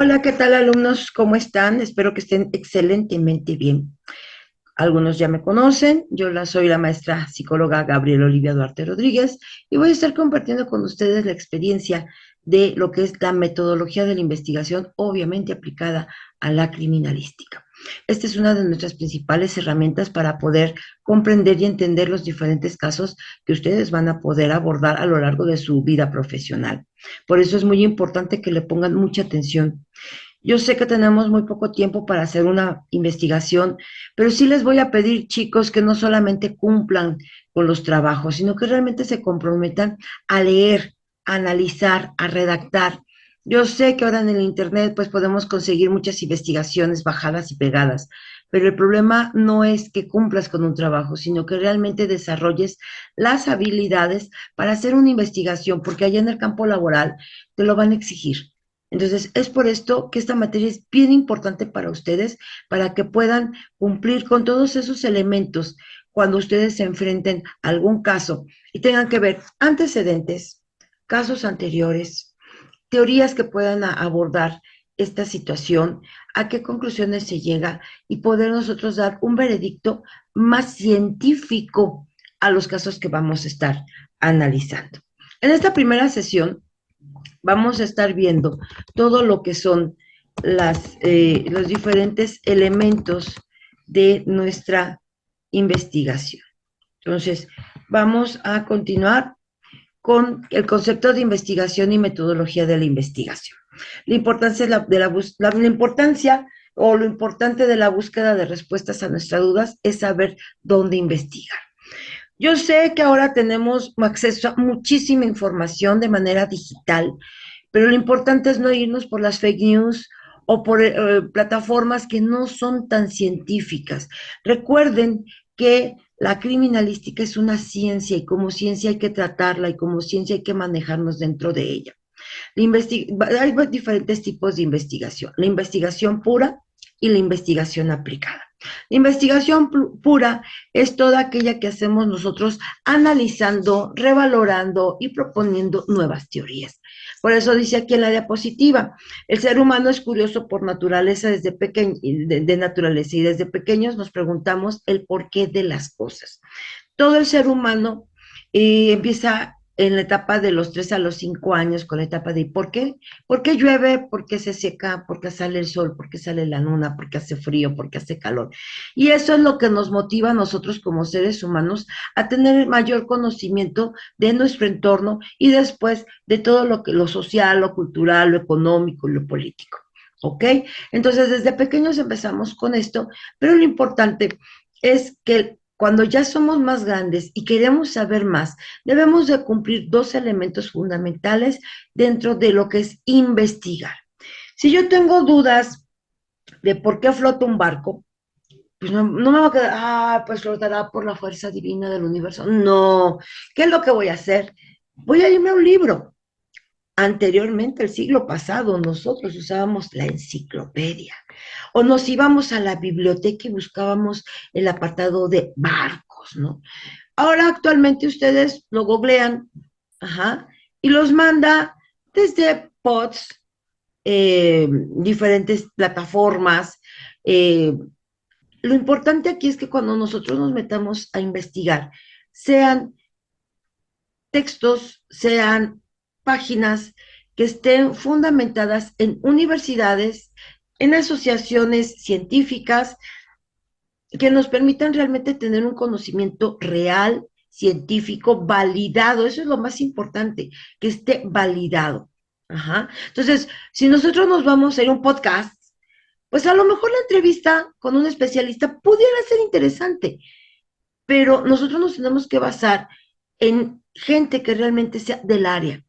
Hola, ¿qué tal alumnos? ¿Cómo están? Espero que estén excelentemente bien. Algunos ya me conocen, soy la maestra psicóloga Gabriela Olivia Duarte Rodríguez y voy a estar compartiendo con ustedes la experiencia de lo que es la metodología de la investigación, obviamente aplicada a la criminalística. Esta es una de nuestras principales herramientas para poder comprender y entender los diferentes casos que ustedes van a poder abordar a lo largo de su vida profesional. Por eso es muy importante que le pongan mucha atención. Yo sé que tenemos muy poco tiempo para hacer una investigación, pero sí les voy a pedir, chicos, que no solamente cumplan con los trabajos, sino que realmente se comprometan a leer, a analizar, a redactar. Yo sé que ahora en el Internet pues podemos conseguir muchas investigaciones bajadas y pegadas, pero el problema no es que cumplas con un trabajo, sino que realmente desarrolles las habilidades para hacer una investigación, porque allá en el campo laboral te lo van a exigir. Entonces, es por esto que esta materia es bien importante para ustedes, para que puedan cumplir con todos esos elementos cuando ustedes se enfrenten a algún caso y tengan que ver antecedentes, casos anteriores, teorías que puedan abordar esta situación, a qué conclusiones se llega y poder nosotros dar un veredicto más científico a los casos que vamos a estar analizando. En esta primera sesión vamos a estar viendo todo lo que son los diferentes elementos de nuestra investigación. Entonces, vamos a continuar con el concepto de investigación y metodología de la investigación. La importancia la importancia o lo importante de la búsqueda de respuestas a nuestras dudas es saber dónde investigar. Yo sé que ahora tenemos acceso a muchísima información de manera digital, pero lo importante es no irnos por las fake news o por plataformas que no son tan científicas. Recuerden que la criminalística es una ciencia y como ciencia hay que tratarla y como ciencia hay que manejarnos dentro de ella. Hay diferentes tipos de investigación, la investigación pura y la investigación aplicada. La investigación pura es toda aquella que hacemos nosotros analizando, revalorando y proponiendo nuevas teorías. Por eso dice aquí en la diapositiva, el ser humano es curioso por naturaleza desde pequeño, de naturaleza y desde pequeños nos preguntamos el porqué de las cosas. Todo el ser humano empieza en la etapa de los 3 a los 5 años con la etapa de ¿por qué? ¿Por qué llueve? ¿Por qué se seca? ¿Por qué sale el sol? ¿Por qué sale la luna? ¿Por qué hace frío? ¿Por qué hace calor? Y eso es lo que nos motiva a nosotros como seres humanos a tener mayor conocimiento de nuestro entorno y después de todo lo social, lo cultural, lo económico, lo político. ¿Ok? Entonces, desde pequeños empezamos con esto, pero lo importante es que cuando ya somos más grandes y queremos saber más, debemos de cumplir dos elementos fundamentales dentro de lo que es investigar. Si yo tengo dudas de por qué flota un barco, pues no me va a quedar, pues flotará por la fuerza divina del universo. No, ¿qué es lo que voy a hacer? Voy a irme a un libro. Anteriormente, el siglo pasado, nosotros usábamos la enciclopedia o nos íbamos a la biblioteca y buscábamos el apartado de barcos, ¿no? Ahora actualmente ustedes lo googlean, ajá, y los manda desde pods, diferentes plataformas. eh, lo importante aquí es que cuando nosotros nos metamos a investigar, sean textos, sean páginas que estén fundamentadas en universidades, en asociaciones científicas, que nos permitan realmente tener un conocimiento real, científico, validado. Eso es lo más importante, que esté validado. Ajá. Entonces, si nosotros nos vamos a ir a un podcast, pues a lo mejor la entrevista con un especialista pudiera ser interesante, pero nosotros nos tenemos que basar en gente que realmente sea del área,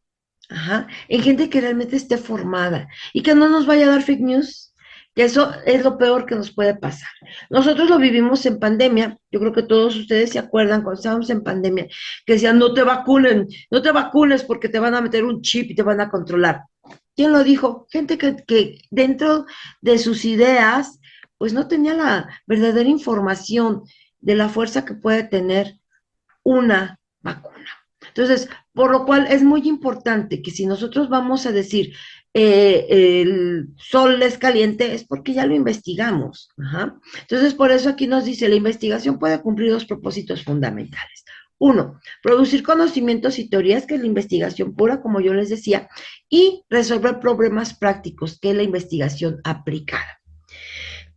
ajá, en gente que realmente esté formada y que no nos vaya a dar fake news, que eso es lo peor que nos puede pasar. Nosotros lo vivimos en pandemia, yo creo que todos ustedes se acuerdan cuando estábamos en pandemia, que decían, no te vacunen, no te vacunes porque te van a meter un chip y te van a controlar. ¿Quién lo dijo? Gente que dentro de sus ideas, pues no tenía la verdadera información de la fuerza que puede tener una vacuna. Entonces, Por lo cual es muy importante que si nosotros vamos a decir el sol es caliente, es porque ya lo investigamos. Ajá. Entonces, por eso aquí nos dice, la investigación puede cumplir dos propósitos fundamentales. Uno, producir conocimientos y teorías, que es la investigación pura, como yo les decía, y resolver problemas prácticos, que es la investigación aplicada.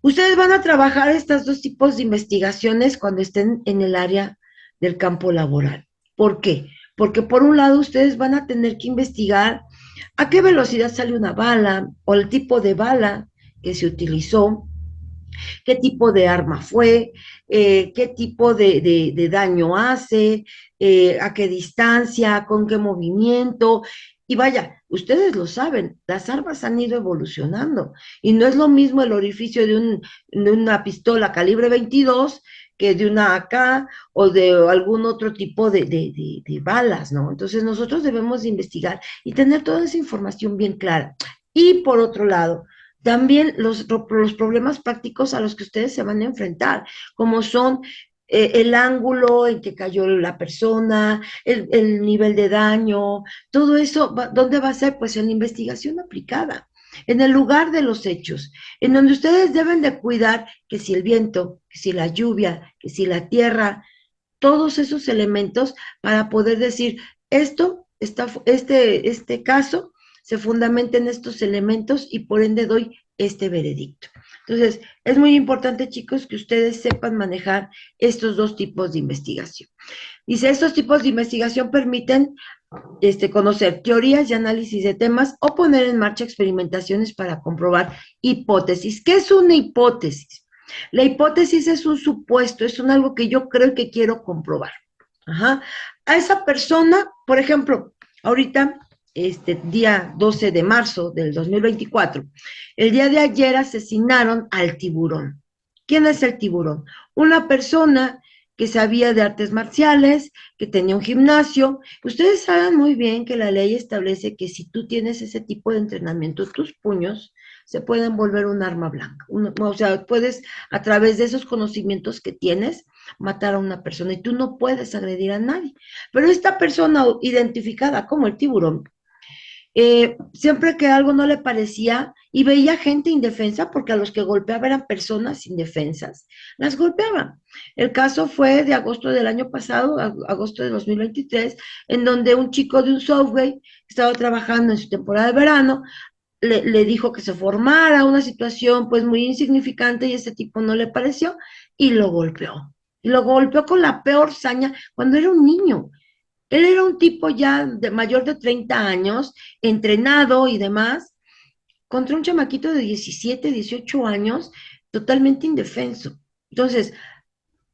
Ustedes van a trabajar estos dos tipos de investigaciones cuando estén en el área del campo laboral. ¿Por qué? Porque por un lado ustedes van a tener que investigar a qué velocidad sale una bala o el tipo de bala que se utilizó, qué tipo de arma fue, qué tipo de daño hace, a qué distancia, con qué movimiento. Y vaya, ustedes lo saben, las armas han ido evolucionando y no es lo mismo el orificio de una pistola calibre 22 que de una AK o de algún otro tipo de balas, ¿no? Entonces nosotros debemos de investigar y tener toda esa información bien clara. Y por otro lado, también los problemas prácticos a los que ustedes se van a enfrentar, como son el ángulo en que cayó la persona, el nivel de daño, todo eso, ¿dónde va a ser? Pues en la investigación aplicada, en el lugar de los hechos, en donde ustedes deben de cuidar que si el viento, que si la lluvia, que si la tierra, todos esos elementos para poder decir, este caso se fundamenta en estos elementos y por ende doy este veredicto. Entonces, es muy importante, chicos, que ustedes sepan manejar estos dos tipos de investigación. Dice, estos tipos de investigación permiten conocer teorías y análisis de temas o poner en marcha experimentaciones para comprobar hipótesis. ¿Qué es una hipótesis? La hipótesis es un supuesto, es un algo que yo creo que quiero comprobar. Ajá. A esa persona, por ejemplo, ahorita, día 12 de marzo del 2024, el día de ayer asesinaron al tiburón. ¿Quién es el tiburón? Una persona que sabía de artes marciales, que tenía un gimnasio. Ustedes saben muy bien que la ley establece que si tú tienes ese tipo de entrenamiento, tus puños se pueden volver un arma blanca. O sea, puedes, a través de esos conocimientos que tienes, matar a una persona y tú no puedes agredir a nadie. Pero esta persona identificada como el tiburón, siempre que algo no le parecía y veía gente indefensa, porque a los que golpeaba eran personas indefensas, las golpeaba. El caso fue de agosto del año pasado, agosto de 2023, en donde un chico de un Subway estaba trabajando en su temporada de verano, le dijo que se formara una situación pues muy insignificante y ese tipo no le pareció y lo golpeó. Y lo golpeó con la peor saña cuando era un niño. Él era un tipo ya de mayor de 30 años, entrenado y demás, contra un chamaquito de 17, 18 años, totalmente indefenso. Entonces,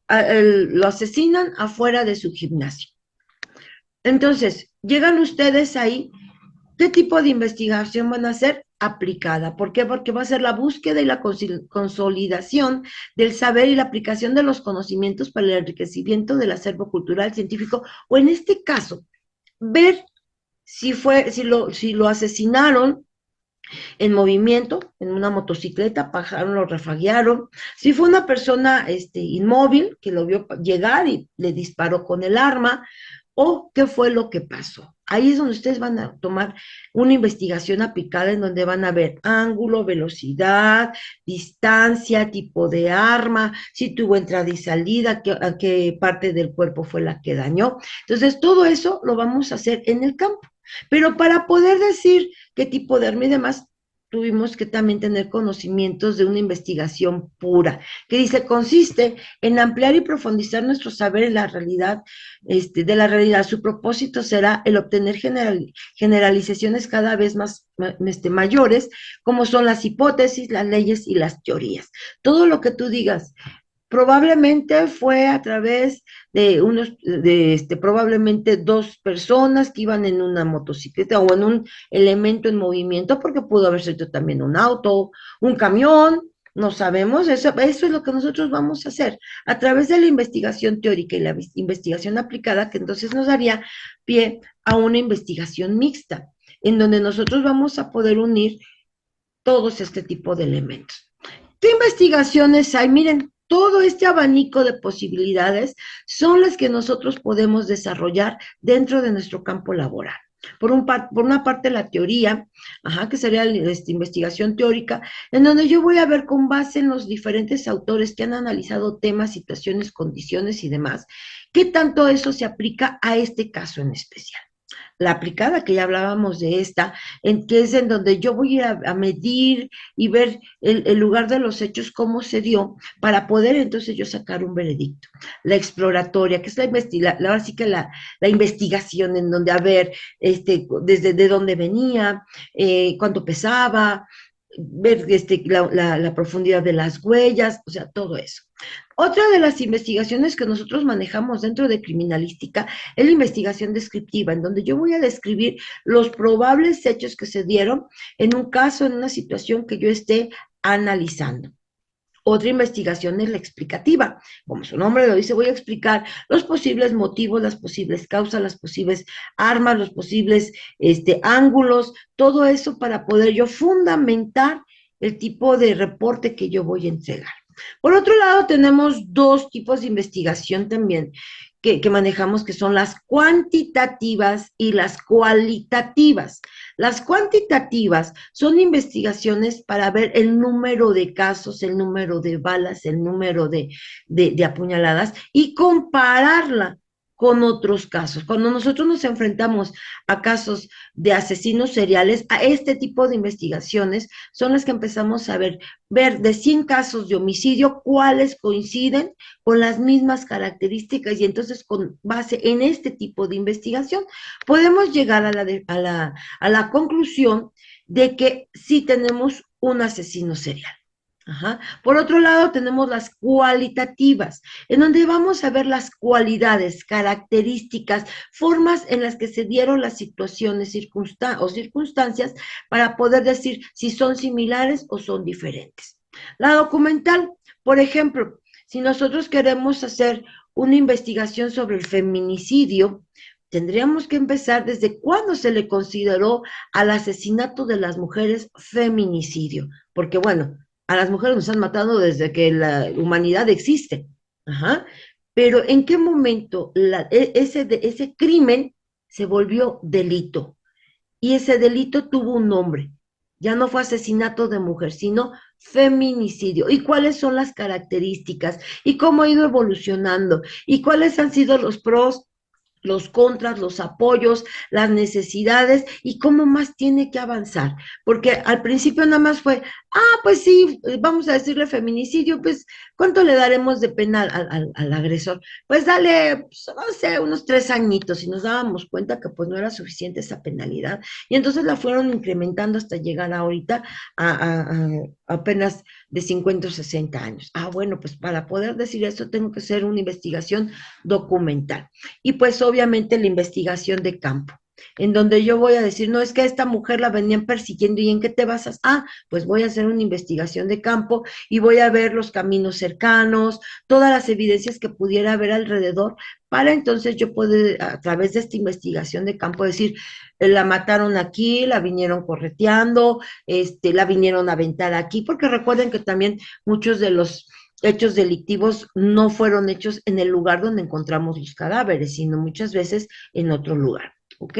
lo asesinan afuera de su gimnasio. Entonces, llegan ustedes ahí, ¿qué tipo de investigación van a hacer? Aplicada. ¿Por qué? Porque va a ser la búsqueda y la consolidación del saber y la aplicación de los conocimientos para el enriquecimiento del acervo cultural, científico, o en este caso, ver si lo asesinaron en movimiento, en una motocicleta, pasaron, lo refaguearon. Si fue una persona inmóvil que lo vio llegar y le disparó con el arma, o qué fue lo que pasó. Ahí es donde ustedes van a tomar una investigación aplicada en donde van a ver ángulo, velocidad, distancia, tipo de arma, si tuvo entrada y salida, a qué parte del cuerpo fue la que dañó. Entonces, todo eso lo vamos a hacer en el campo. Pero para poder decir qué tipo de arma y demás, tuvimos que también tener conocimientos de una investigación pura, que dice, consiste en ampliar y profundizar nuestro saber en la realidad, de la realidad. Su propósito será el obtener generalizaciones cada vez más mayores, como son las hipótesis, las leyes y las teorías. Todo lo que tú digas, probablemente fue a través probablemente dos personas que iban en una motocicleta o en un elemento en movimiento, porque pudo haber sido también un auto, un camión, no sabemos, eso es lo que nosotros vamos a hacer a través de la investigación teórica y la investigación aplicada, que entonces nos daría pie a una investigación mixta, en donde nosotros vamos a poder unir todos este tipo de elementos. ¿Qué investigaciones hay? Miren, todo este abanico de posibilidades son las que nosotros podemos desarrollar dentro de nuestro campo laboral. Por una parte la teoría, que sería esta investigación teórica, en donde yo voy a ver con base en los diferentes autores que han analizado temas, situaciones, condiciones y demás, qué tanto eso se aplica a este caso en especial. La aplicada, que ya hablábamos de esta, que es en donde yo voy a medir y ver el lugar de los hechos, cómo se dio, para poder entonces yo sacar un veredicto. La exploratoria, que es ahora sí que la investigación, en donde a ver desde de dónde venía, cuánto pesaba, ver la profundidad de las huellas, o sea, todo eso. Otra de las investigaciones que nosotros manejamos dentro de criminalística es la investigación descriptiva, en donde yo voy a describir los probables hechos que se dieron en un caso, en una situación que yo esté analizando. Otra investigación es la explicativa. Como su nombre lo dice, voy a explicar los posibles motivos, las posibles causas, las posibles armas, los posibles ángulos, todo eso para poder yo fundamentar el tipo de reporte que yo voy a entregar. Por otro lado, tenemos dos tipos de investigación también que manejamos, que son las cuantitativas y las cualitativas. Las cuantitativas son investigaciones para ver el número de casos, el número de balas, el número de apuñaladas y compararla con otros casos. Cuando nosotros nos enfrentamos a casos de asesinos seriales, a este tipo de investigaciones son las que empezamos a ver de 100 casos de homicidio, cuáles coinciden con las mismas características, y entonces con base en este tipo de investigación podemos llegar a la conclusión de que sí tenemos un asesino serial. Por otro lado, tenemos las cualitativas, en donde vamos a ver las cualidades, características, formas en las que se dieron las situaciones o circunstancias para poder decir si son similares o son diferentes. La documental, por ejemplo, si nosotros queremos hacer una investigación sobre el feminicidio, tendríamos que empezar desde cuándo se le consideró al asesinato de las mujeres feminicidio, porque bueno, a las mujeres nos han matado desde que la humanidad existe. Pero ¿en qué momento ese crimen se volvió delito? Y ese delito tuvo un nombre. Ya no fue asesinato de mujer, sino feminicidio. ¿Y cuáles son las características? ¿Y cómo ha ido evolucionando? ¿Y cuáles han sido los pros, los contras, los apoyos, las necesidades y cómo más tiene que avanzar? Porque al principio nada más fue, pues sí, vamos a decirle feminicidio, pues ¿cuánto le daremos de pena al agresor? Pues dale, pues, no sé, unos 3 añitos, y nos dábamos cuenta que pues no era suficiente esa penalidad, y entonces la fueron incrementando hasta llegar ahorita a apenas de 50 o 60 años. Bueno, pues para poder decir eso tengo que hacer una investigación documental. Y pues obviamente la investigación de campo, en donde yo voy a decir, no, es que a esta mujer la venían persiguiendo, ¿y en qué te basas? Pues voy a hacer una investigación de campo y voy a ver los caminos cercanos, todas las evidencias que pudiera haber alrededor, para entonces yo poder, a través de esta investigación de campo, decir, la mataron aquí, la vinieron correteando, la vinieron a aventar aquí, porque recuerden que también muchos de los hechos delictivos no fueron hechos en el lugar donde encontramos los cadáveres, sino muchas veces en otro lugar, ¿ok?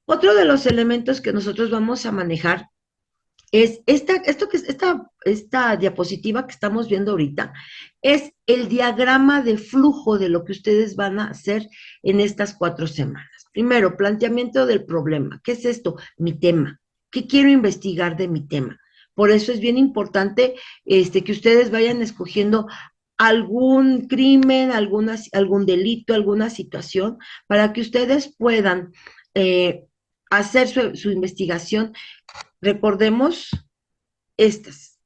Otro de los elementos que nosotros vamos a manejar es esta diapositiva que estamos viendo ahorita, es el diagrama de flujo de lo que ustedes van a hacer en estas 4 semanas. Primero, planteamiento del problema. ¿Qué es esto? Mi tema. ¿Qué quiero investigar de mi tema? Por eso es bien importante que ustedes vayan escogiendo algún crimen, algún delito, alguna situación, para que ustedes puedan hacer su investigación. Recordemos estas.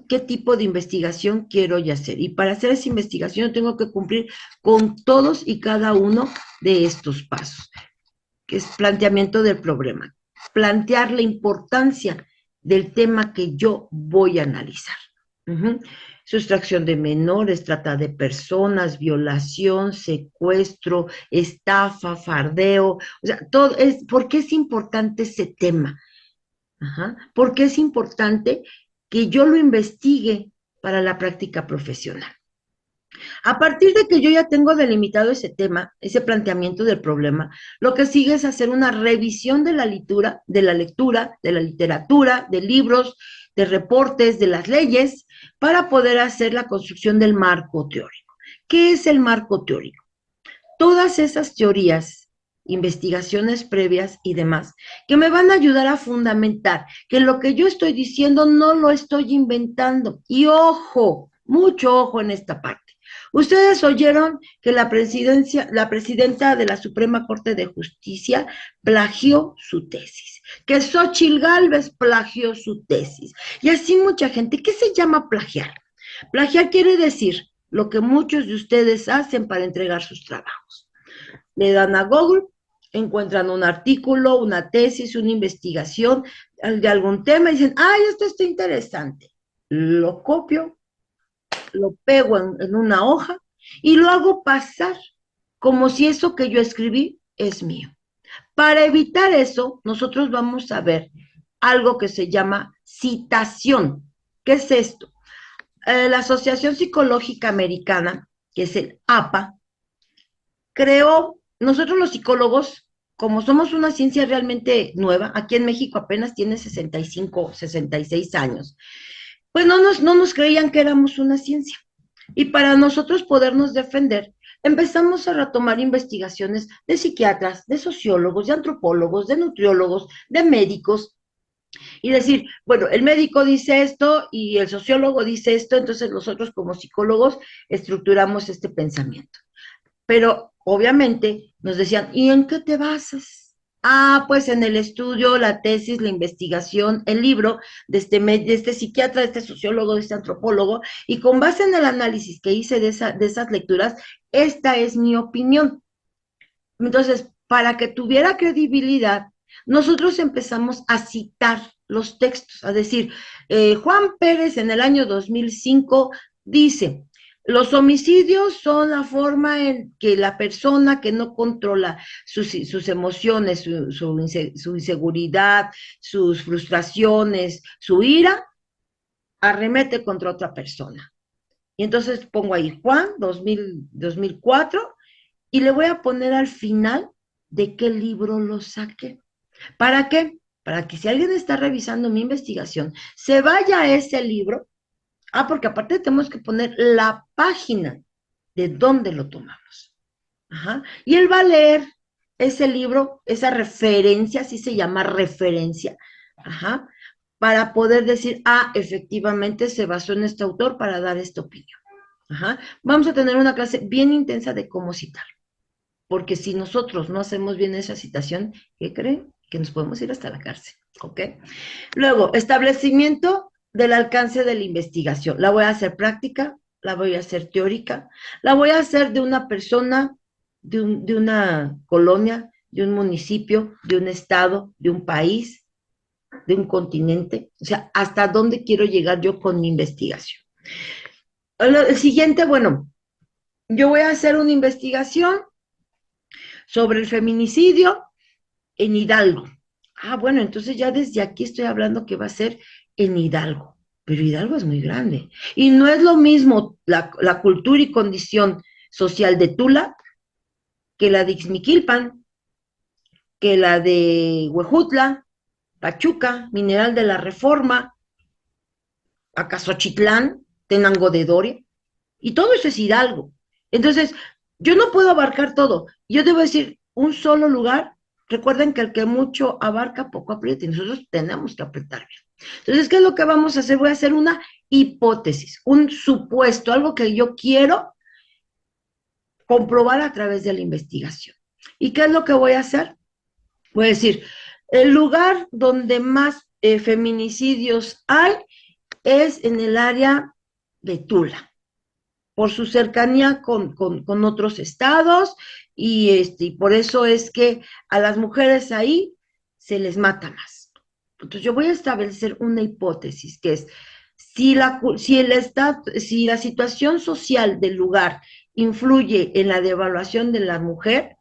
¿Qué tipo de investigación quiero yo hacer? Y para hacer esa investigación tengo que cumplir con todos y cada uno de estos pasos, que es planteamiento del problema, plantear la importancia del tema que yo voy a analizar. Sustracción de menores, trata de personas, violación, secuestro, estafa, fardeo, o sea, todo ¿por qué es importante ese tema? ¿Por qué es importante que yo lo investigue para la práctica profesional. A partir de que yo ya tengo delimitado ese tema, ese planteamiento del problema, lo que sigue es hacer una revisión de la lectura, de la literatura, de libros, de reportes, de las leyes, para poder hacer la construcción del marco teórico. ¿Qué es el marco teórico? Todas esas teorías, investigaciones previas y demás, que me van a ayudar a fundamentar que lo que yo estoy diciendo no lo estoy inventando. Y ojo, mucho ojo en esta parte. Ustedes oyeron que la presidenta de la Suprema Corte de Justicia plagió su tesis, que Xóchitl Gálvez plagió su tesis, y así mucha gente. ¿Qué se llama plagiar? Plagiar quiere decir lo que muchos de ustedes hacen para entregar sus trabajos. Le dan a Google, encuentran un artículo, una tesis, una investigación de algún tema y dicen, ¡ay, esto está interesante! Lo copio, lo pego en una hoja y lo hago pasar como si eso que yo escribí es mío. Para evitar eso, nosotros vamos a ver algo que se llama citación. ¿Qué es esto? La Asociación Psicológica Americana, que es el APA, creó, nosotros los psicólogos, como somos una ciencia realmente nueva, aquí en México apenas tiene 65, 66 años, pues no nos creían que éramos una ciencia. Y para nosotros podernos defender, empezamos a retomar investigaciones de psiquiatras, de sociólogos, de antropólogos, de nutriólogos, de médicos, y decir, bueno, el médico dice esto y el sociólogo dice esto, entonces nosotros como psicólogos estructuramos este pensamiento. Pero obviamente nos decían, ¿y en qué te basas? Ah, pues en el estudio, la tesis, la investigación, el libro de este psiquiatra, de este sociólogo, de este antropólogo, y con base en el análisis que hice de esas lecturas, esta es mi opinión. Entonces, para que tuviera credibilidad, nosotros empezamos a citar los textos, a decir, Juan Pérez en el año 2005 dice, los homicidios son la forma en que la persona que no controla sus emociones, su inseguridad, sus frustraciones, su ira, arremete contra otra persona. Y entonces pongo ahí Juan 2004 y le voy a poner al final de qué libro lo saqué. ¿Para qué? Para que si alguien está revisando mi investigación, se vaya a ese libro. Ah, porque aparte tenemos que poner la página de dónde lo tomamos. Ajá. Y él va a leer ese libro, esa referencia, así se llama referencia, ajá, para poder decir, ah, efectivamente se basó en este autor para dar esta opinión. Ajá. Vamos a tener una clase bien intensa de cómo citar, porque si nosotros no hacemos bien esa citación, ¿qué creen? Que nos podemos ir hasta la cárcel, ¿ok? Luego, establecimiento del alcance de la investigación. La voy a hacer práctica, la voy a hacer teórica, la voy a hacer de una persona, de una colonia, de un municipio, de un estado, de un país, de un continente. O sea, hasta dónde quiero llegar yo con mi investigación. El siguiente, bueno, yo voy a hacer una investigación sobre el feminicidio en Hidalgo. Ah, bueno, entonces ya desde aquí estoy hablando que va a ser en Hidalgo, pero Hidalgo es muy grande. Y no es lo mismo la cultura y condición social de Tula que la de Ixmiquilpan, que la de Huejutla, Pachuca, Mineral de la Reforma, Acasochitlán, Tenango de Doria, y todo eso es Hidalgo. Entonces, yo no puedo abarcar todo. Yo debo decir un solo lugar. Recuerden que el que mucho abarca, poco aprieta, y nosotros tenemos que apretar bien. Entonces, ¿qué es lo que vamos a hacer? Voy a hacer una hipótesis, un supuesto, algo que yo quiero comprobar a través de la investigación. ¿Y qué es lo que voy a hacer? Voy a decir, el lugar donde más feminicidios hay es en el área de Tula, por su cercanía con otros estados, y por eso es que a las mujeres ahí se les mata más. Entonces yo voy a establecer una hipótesis, que es, si la situación social del lugar influye en la devaluación de la mujer,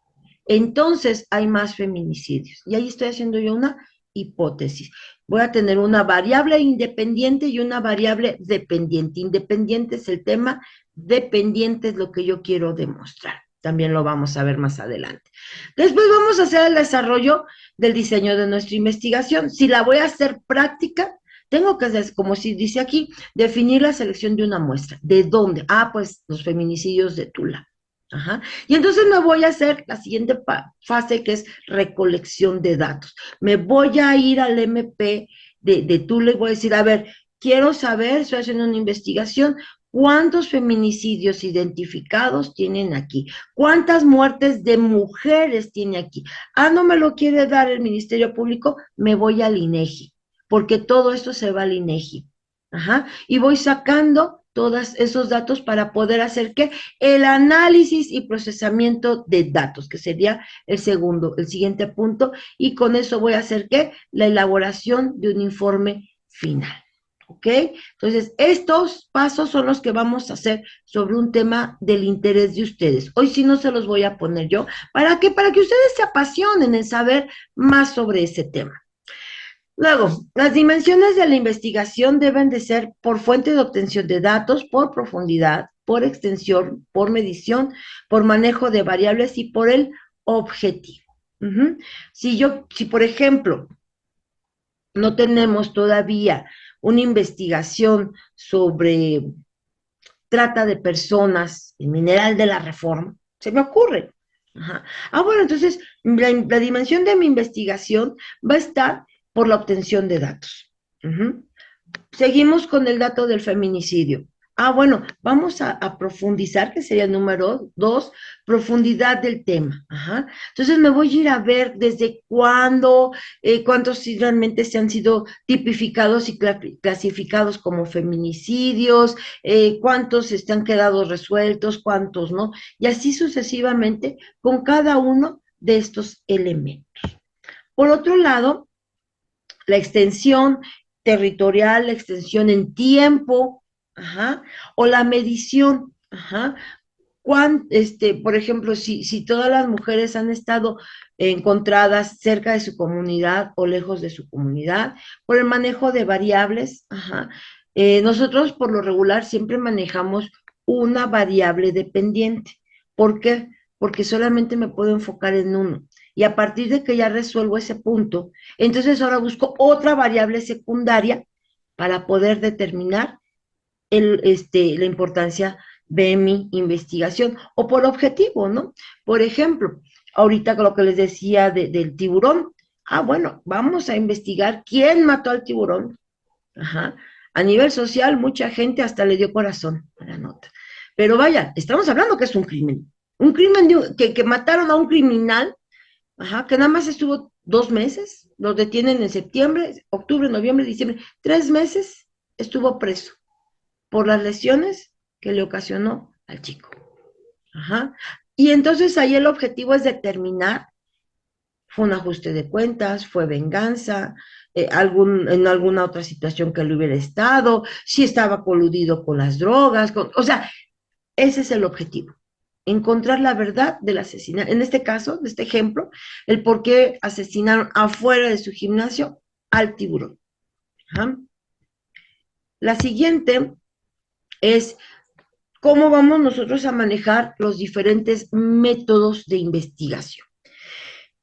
entonces hay más feminicidios. Y ahí estoy haciendo yo una hipótesis. Voy a tener una variable independiente y una variable dependiente. Independiente es el tema, dependiente es lo que yo quiero demostrar. También lo vamos a ver más adelante. Después vamos a hacer el desarrollo del diseño de nuestra investigación. Si la voy a hacer práctica, tengo que, como si dice aquí, definir la selección de una muestra. ¿De dónde? Ah, pues los feminicidios de Tula. Ajá. Y entonces me voy a hacer la siguiente fase, que es recolección de datos. Me voy a ir al MP de Tula y voy a decir, a ver, quiero saber, estoy haciendo una investigación, ¿cuántos feminicidios identificados tienen aquí? ¿Cuántas muertes de mujeres tiene aquí? Ah, no me lo quiere dar el Ministerio Público, me voy al INEGI, porque todo esto se va al INEGI. Ajá. Y voy sacando todos esos datos para poder hacer ¿qué? El análisis y procesamiento de datos, que sería el siguiente punto, y con eso voy a hacer ¿qué? La elaboración de un informe final. ¿Ok? Entonces, estos pasos son los que vamos a hacer sobre un tema del interés de ustedes. Hoy sí no se los voy a poner yo. ¿Para qué? Para que ustedes se apasionen en saber más sobre ese tema. Luego, las dimensiones de la investigación deben de ser por fuente de obtención de datos, por profundidad, por extensión, por medición, por manejo de variables y por el objetivo. Si por ejemplo, no tenemos todavía una investigación sobre trata de personas, el mineral de la reforma, se me ocurre. Ajá. Ah, bueno, entonces la dimensión de mi investigación va a estar por la obtención de datos. Seguimos con el dato del feminicidio. Ah, bueno, vamos a profundizar, que sería el número 2, profundidad del tema. Ajá. Entonces me voy a ir a ver desde cuándo, cuántos realmente se han sido tipificados y clasificados como feminicidios, cuántos han quedado resueltos, cuántos no, y así sucesivamente con cada uno de estos elementos. Por otro lado, la extensión territorial, la extensión en tiempo, ajá, o la medición, ajá. Por ejemplo, si todas las mujeres han estado encontradas cerca de su comunidad o lejos de su comunidad, por el manejo de variables, ajá. Nosotros por lo regular siempre manejamos una variable dependiente. ¿Por qué? Porque solamente me puedo enfocar en uno. Y a partir de que ya resuelvo ese punto, entonces ahora busco otra variable secundaria para poder determinar la importancia de mi investigación o por objetivo, ¿no? Por ejemplo, ahorita con lo que les decía del tiburón, ah, bueno, vamos a investigar quién mató al tiburón. Ajá. A nivel social, mucha gente hasta le dio corazón a la nota. Pero vaya, estamos hablando que es un crimen. Un crimen que mataron a un criminal, ajá, que nada más estuvo 2 meses, lo detienen en septiembre, octubre, noviembre, diciembre, 3 meses estuvo preso por las lesiones que le ocasionó al chico. Ajá. Y entonces ahí el objetivo es determinar, fue un ajuste de cuentas, fue venganza, en alguna otra situación que le hubiera estado, si estaba coludido con las drogas, o sea, ese es el objetivo. Encontrar la verdad del asesinato. En este caso, de este ejemplo, el por qué asesinaron afuera de su gimnasio al tiburón. Ajá. La siguiente es cómo vamos nosotros a manejar los diferentes métodos de investigación.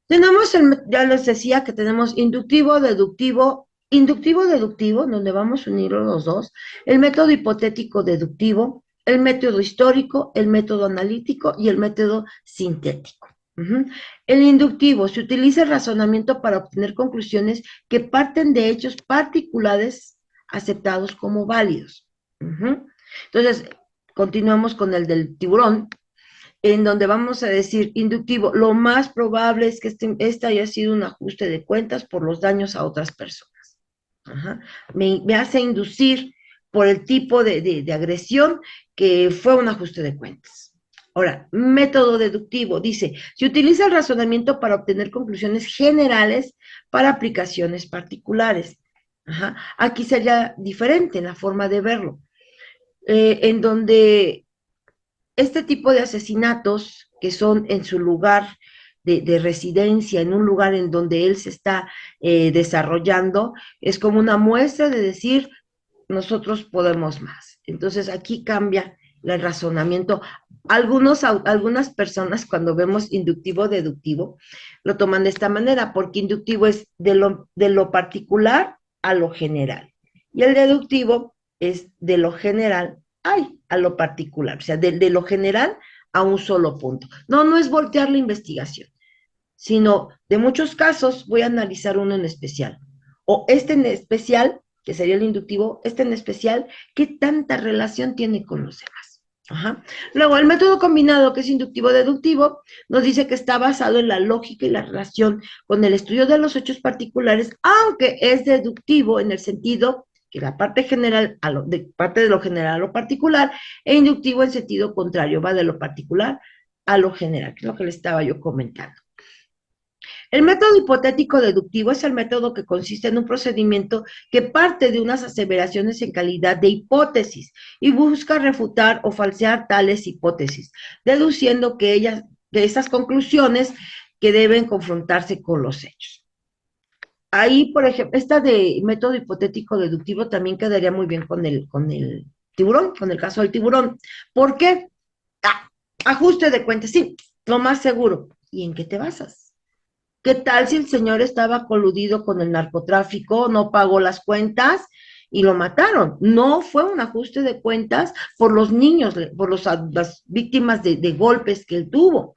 Tenemos, ya les decía que tenemos inductivo, deductivo, inductivo-deductivo, donde vamos a unir los dos, el método hipotético-deductivo, el método histórico, el método analítico y el método sintético. El inductivo se utiliza el razonamiento para obtener conclusiones que parten de hechos particulares aceptados como válidos. Entonces, continuamos con el del tiburón, en donde vamos a decir inductivo, lo más probable es que este haya sido un ajuste de cuentas por los daños a otras personas. Ajá. Me hace inducir por el tipo de agresión que fue un ajuste de cuentas. Ahora, método deductivo, dice, se utiliza el razonamiento para obtener conclusiones generales para aplicaciones particulares. Ajá. Aquí sería diferente la forma de verlo, en donde este tipo de asesinatos que son en su lugar de residencia en un lugar en donde él se está desarrollando, es como una muestra de decir, nosotros podemos más. Entonces aquí cambia el razonamiento. Algunas personas cuando vemos inductivo-deductivo lo toman de esta manera, porque inductivo es de lo particular a lo general. Y el deductivo es de lo general a lo particular, o sea, de lo general a un solo punto. No, no es voltear la investigación, sino de muchos casos voy a analizar uno en especial. O este en especial, que sería el inductivo, este en especial, ¿qué tanta relación tiene con los demás? Ajá. Luego, el método combinado, que es inductivo-deductivo, nos dice que está basado en la lógica y la relación con el estudio de los hechos particulares, aunque es deductivo en el sentido que la parte general, parte de lo general a lo particular, e inductivo en sentido contrario, va de lo particular a lo general, que es lo que le estaba yo comentando. El método hipotético deductivo es el método que consiste en un procedimiento que parte de unas aseveraciones en calidad de hipótesis y busca refutar o falsear tales hipótesis, deduciendo de esas conclusiones que deben confrontarse con los hechos. Ahí, por ejemplo, esta de método hipotético deductivo también quedaría muy bien con el tiburón, con el caso del tiburón. ¿Por qué? Ah, ajuste de cuentas, sí, lo más seguro. ¿Y en qué te basas? ¿Qué tal si el señor estaba coludido con el narcotráfico, no pagó las cuentas y lo mataron? No fue un ajuste de cuentas por los niños, por las víctimas de golpes que él tuvo.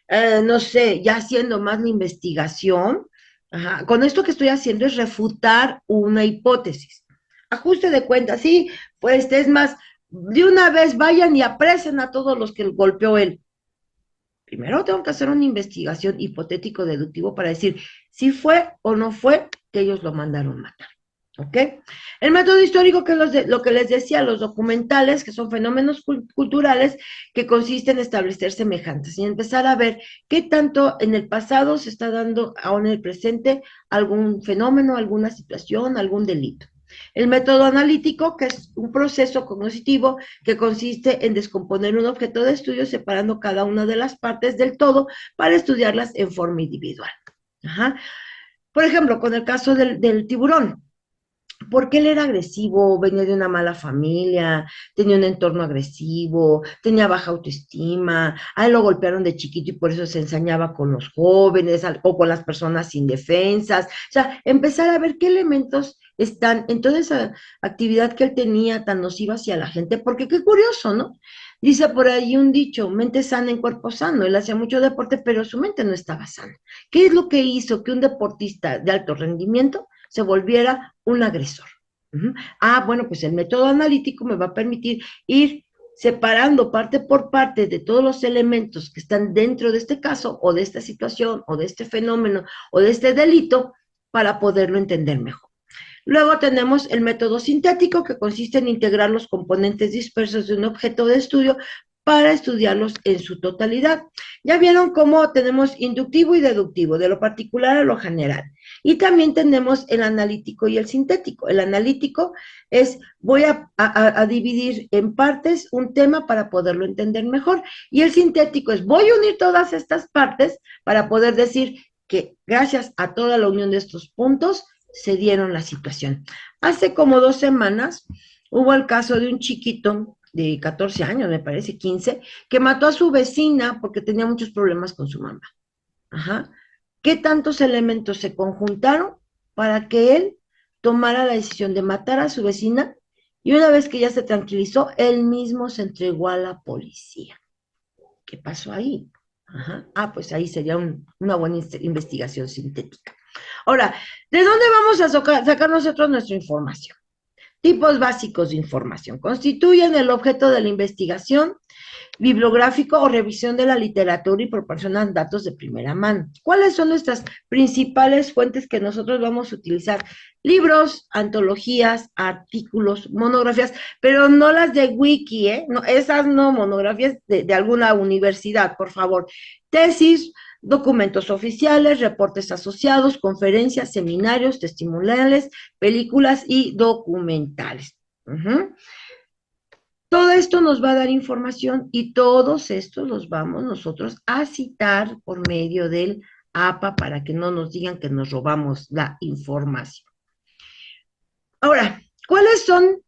No sé, ya haciendo más la investigación, ajá, con esto que estoy haciendo es refutar una hipótesis. Ajuste de cuentas, sí, pues es más, de una vez vayan y apresen a todos los que golpeó él. Primero tengo que hacer una investigación hipotético-deductivo para decir si fue o no fue que ellos lo mandaron matar. ¿Ok? El método histórico, que es lo que les decía, los documentales, que son fenómenos culturales que consisten en establecer semejanzas y empezar a ver qué tanto en el pasado se está dando aún en el presente algún fenómeno, alguna situación, algún delito. El método analítico, que es un proceso cognitivo que consiste en descomponer un objeto de estudio separando cada una de las partes del todo para estudiarlas en forma individual. Ajá. Por ejemplo, con el caso del tiburón, porque él era agresivo, venía de una mala familia, tenía un entorno agresivo, tenía baja autoestima, a él lo golpearon de chiquito y por eso se ensañaba con los jóvenes o con las personas indefensas. O sea, empezar a ver qué elementos están en toda esa actividad que él tenía tan nociva hacia la gente, porque qué curioso, ¿no? Dice por ahí un dicho, mente sana en cuerpo sano. Él hacía mucho deporte, pero su mente no estaba sana. ¿Qué es lo que hizo que un deportista de alto rendimiento se volviera un agresor? Bueno, pues el método analítico me va a permitir ir separando parte por parte de todos los elementos que están dentro de este caso o de esta situación o de este fenómeno o de este delito para poderlo entender mejor. Luego tenemos el método sintético, que consiste en integrar los componentes dispersos de un objeto de estudio para estudiarlos en su totalidad. Ya vieron cómo tenemos inductivo y deductivo, de lo particular a lo general. Y también tenemos el analítico y el sintético. El analítico es, voy a dividir en partes un tema para poderlo entender mejor. Y el sintético es, voy a unir todas estas partes para poder decir que gracias a toda la unión de estos puntos se dieron la situación. Hace como 2 semanas hubo el caso de un chiquito de 14 años, me parece, 15, que mató a su vecina porque tenía muchos problemas con su mamá. Ajá. ¿Qué tantos elementos se conjuntaron para que él tomara la decisión de matar a su vecina? Y una vez que ya se tranquilizó, él mismo se entregó a la policía. ¿Qué pasó ahí? Ajá. Pues ahí sería una buena investigación sintética. Ahora, ¿de dónde vamos a sacar nosotros nuestra información? Tipos básicos de información. Constituyen el objeto de la investigación bibliográfico o revisión de la literatura y proporcionan datos de primera mano. ¿Cuáles son nuestras principales fuentes que nosotros vamos a utilizar? Libros, antologías, artículos, monografías, pero no las de wiki, No, esas no, monografías de alguna universidad, por favor. Tesis, documentos oficiales, reportes asociados, conferencias, seminarios, testimoniales, películas y documentales. Todo esto nos va a dar información y todos estos los vamos nosotros a citar por medio del APA para que no nos digan que nos robamos la información. Ahora, ¿cuáles son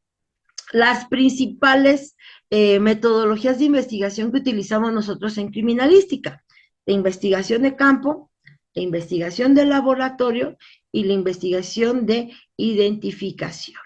las principales metodologías de investigación que utilizamos nosotros en criminalística? La investigación de campo, la investigación de laboratorio y la investigación de identificación.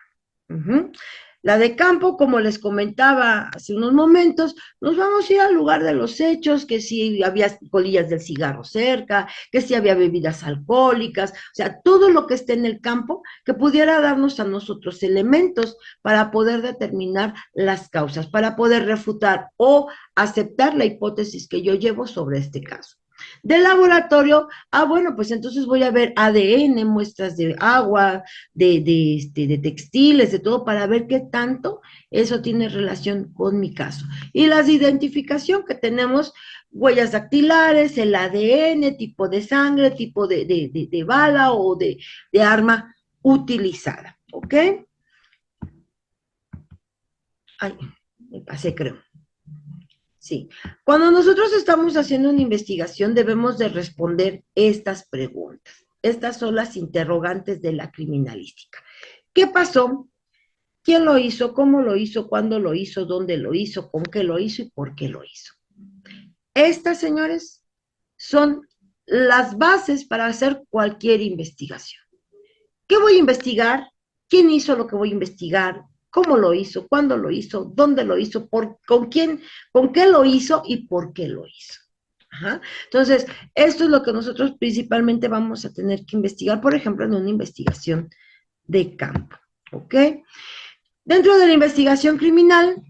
La de campo, como les comentaba hace unos momentos, nos vamos a ir al lugar de los hechos, que si había colillas del cigarro cerca, que si había bebidas alcohólicas, o sea, todo lo que esté en el campo que pudiera darnos a nosotros elementos para poder determinar las causas, para poder refutar o aceptar la hipótesis que yo llevo sobre este caso. Del laboratorio, bueno, pues entonces voy a ver ADN, muestras de agua, de textiles, de todo, para ver qué tanto eso tiene relación con mi caso. Y las de identificación que tenemos, huellas dactilares, el ADN, tipo de sangre, tipo de bala o de arma utilizada, ¿ok? Ay, me pasé, creo. Sí, cuando nosotros estamos haciendo una investigación debemos de responder estas preguntas. Estas son las interrogantes de la criminalística. ¿Qué pasó? ¿Quién lo hizo? ¿Cómo lo hizo? ¿Cuándo lo hizo? ¿Dónde lo hizo? ¿Con qué lo hizo? ¿Y por qué lo hizo? Estas, señores, son las bases para hacer cualquier investigación. ¿Qué voy a investigar? ¿Quién hizo lo que voy a investigar? ¿Cómo lo hizo? ¿Cuándo lo hizo? ¿Dónde lo hizo? ¿Con quién? ¿Con qué lo hizo? ¿Y por qué lo hizo? Ajá. Entonces, esto es lo que nosotros principalmente vamos a tener que investigar, por ejemplo, en una investigación de campo. ¿Ok? Dentro de la investigación criminal,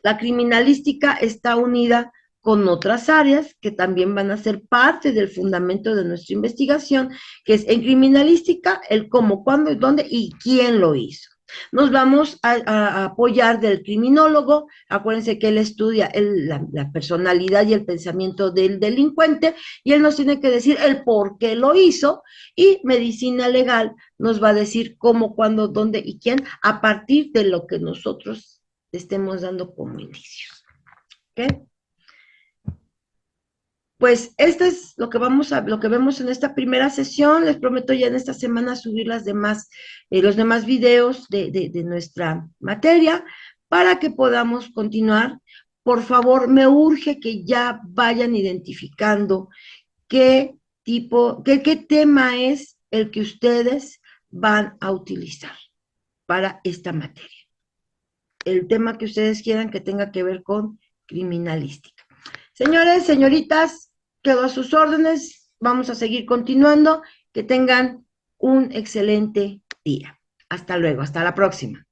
la criminalística está unida con otras áreas que también van a ser parte del fundamento de nuestra investigación, que es en criminalística el cómo, cuándo, dónde y quién lo hizo. Nos vamos a apoyar del criminólogo, acuérdense que él estudia la personalidad y el pensamiento del delincuente y él nos tiene que decir el por qué lo hizo, y medicina legal nos va a decir cómo, cuándo, dónde y quién a partir de lo que nosotros estemos dando como indicios. ¿Ok? Pues esto es lo que lo que vemos en esta primera sesión. Les prometo ya en esta semana subir los demás videos de nuestra materia para que podamos continuar. Por favor, me urge que ya vayan identificando qué qué tema es el que ustedes van a utilizar para esta materia. El tema que ustedes quieran que tenga que ver con criminalística. Señores, señoritas, quedo a sus órdenes. Vamos a seguir continuando. Que tengan un excelente día. Hasta luego, hasta la próxima.